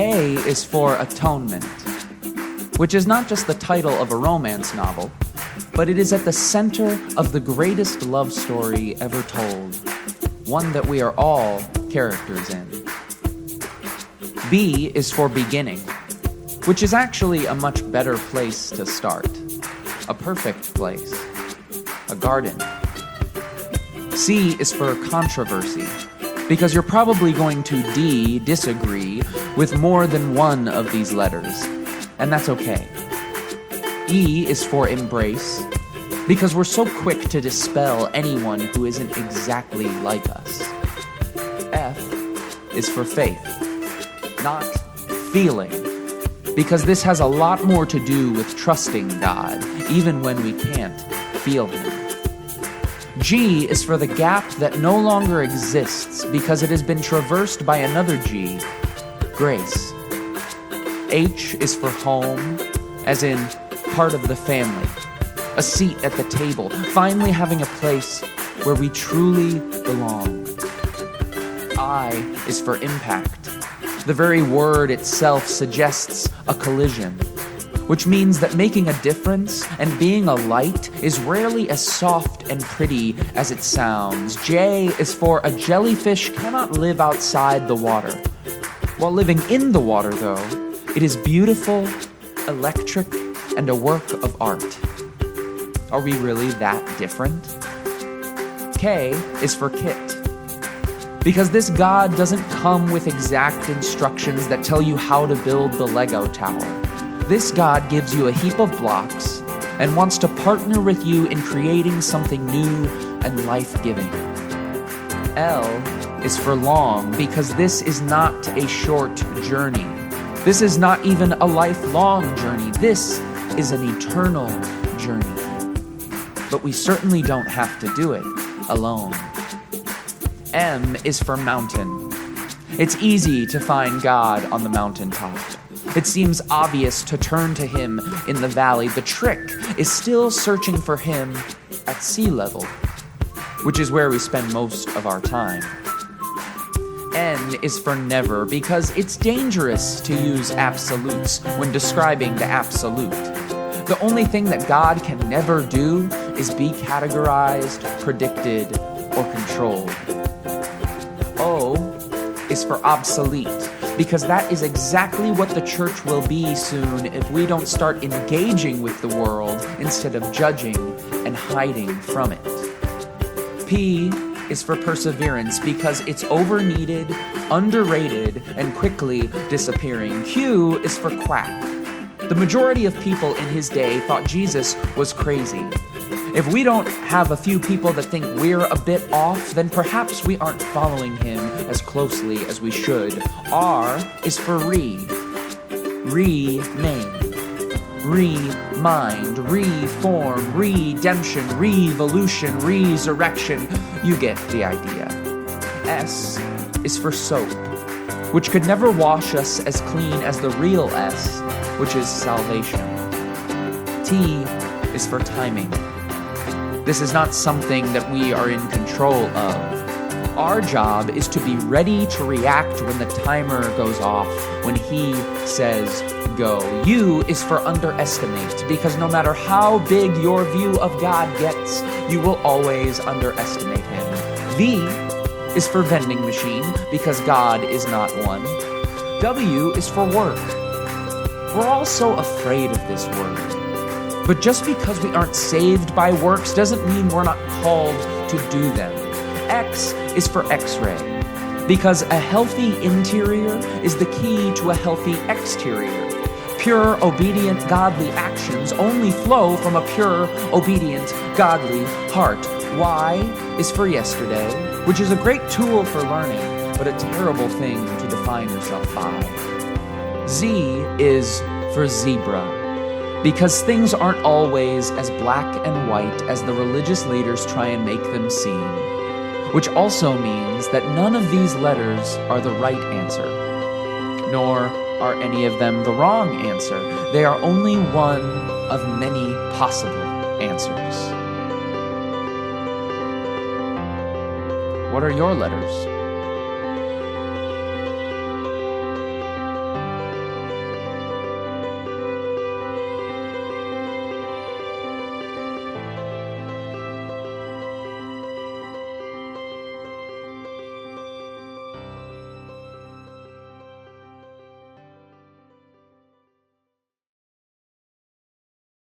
A is for Atonement, which is not just the title of a romance novel, but it is at the center of the greatest love story ever told, one that we are all characters in. B is for Beginning, which is actually a much better place to start. A perfect place. A garden. C is for Controversy, because you're probably going to disagree with more than one of these letters, and that's okay. E is for Embrace, because we're so quick to dispel anyone who isn't exactly like us. F is for Faith, not feeling, because this has a lot more to do with trusting God, even when we can't feel Him. G is for the gap that no longer exists because it has been traversed by another G, Grace. H is for Home, as in part of the family, a seat at the table, finally having a place where we truly belong. I is for Impact. The very word itself suggests a collision, which means that making a difference and being a light is rarely as soft and pretty as it sounds. J is for a jellyfish cannot live outside the water. While living in the water, though, it is beautiful, electric, and a work of art. Are we really that different? K is for Kit, because this God doesn't come with exact instructions that tell you how to build the Lego tower. This God gives you a heap of blocks and wants to partner with you in creating something new and life-giving. L is for Long, because this is not a short journey. This is not even a lifelong journey. This is an eternal journey. But we certainly don't have to do it alone. M is for Mountain. It's easy to find God on the mountaintop. It seems obvious to turn to Him in the valley. The trick is still searching for Him at sea level, which is where we spend most of our time. N is for Never, because it's dangerous to use absolutes when describing the absolute. The only thing that God can never do is be categorized, predicted, or controlled. O is for Obsolete, because that is exactly what the church will be soon if we don't start engaging with the world instead of judging and hiding from it. P is for Perseverance, because it's over-needed, underrated, and quickly disappearing. Q is for Quack. The majority of people in his day thought Jesus was crazy. If we don't have a few people that think we're a bit off, then perhaps we aren't following him as closely as we should. R is for Rename, remind, reform, redemption, revolution, resurrection. You get the idea. S is for Soap, which could never wash us as clean as the real S, which is salvation. T is for Timing. This is not something that we are in control of. Our job is to be ready to react when the timer goes off, when He says go. U is for Underestimate, because no matter how big your view of God gets, you will always underestimate Him. V is for Vending Machine, because God is not one. W is for Work. We're all so afraid of this word. But just because we aren't saved by works doesn't mean we're not called to do them. X is for X-ray, because a healthy interior is the key to a healthy exterior. Pure, obedient, godly actions only flow from a pure, obedient, godly heart. Y is for Yesterday, which is a great tool for learning, but a terrible thing to define yourself by. Z is for Zebra, because things aren't always as black and white as the religious leaders try and make them seem, which also means that none of these letters are the right answer, nor are any of them the wrong answer. They are only one of many possible answers. What are your letters?